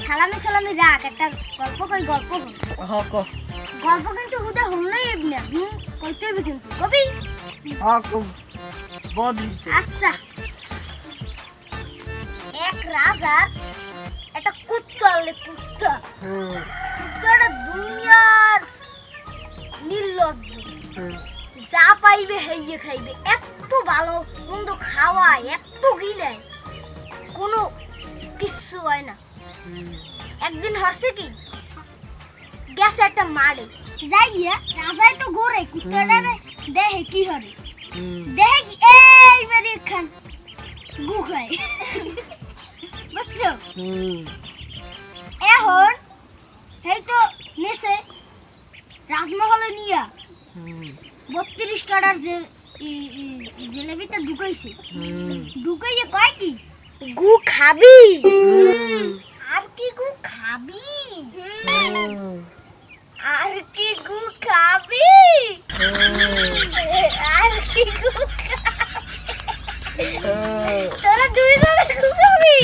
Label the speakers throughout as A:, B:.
A: সালামি সালামি রাখ, একটা গল্প কই, গল্প গল্প কিন্তু হুদা হলেই না, কইতে হবে কিন্তু কবি। আচ্ছা, এক রাজা একটা কুত্তা হলে কুত্তাটা দুনিয়ার নির্লজ্জ, যা পাইবে হেইয়ে খাইবে, এত ভালো মন্দ খাওয়ায়, এত গিলে কোনো কিছু হয় না। একদিন হচ্ছে কি, গেছে একটা মারে যাইয়া, রাজাই তো গোরে কুত্তাটা দেহে কি হরে, দেহে কি এইবারে খান গু খায়, বুঝছো? এখন এই তো নেছে রাজমহলে নিয়া 32 কাটার যে জেলেবিতে ঢুকাইছে, ঢুকাইয়ে কয় কি গু খাবি, আর কি গু খাবি, আর কি গু খাবি, আর কি গু খাবি, তোরা দুই জনে গু খাবি।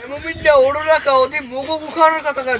B: এমন মিটটা ওড়ো রাখা, ওদের মোগো গু খাওয়ানোর কথা কয়।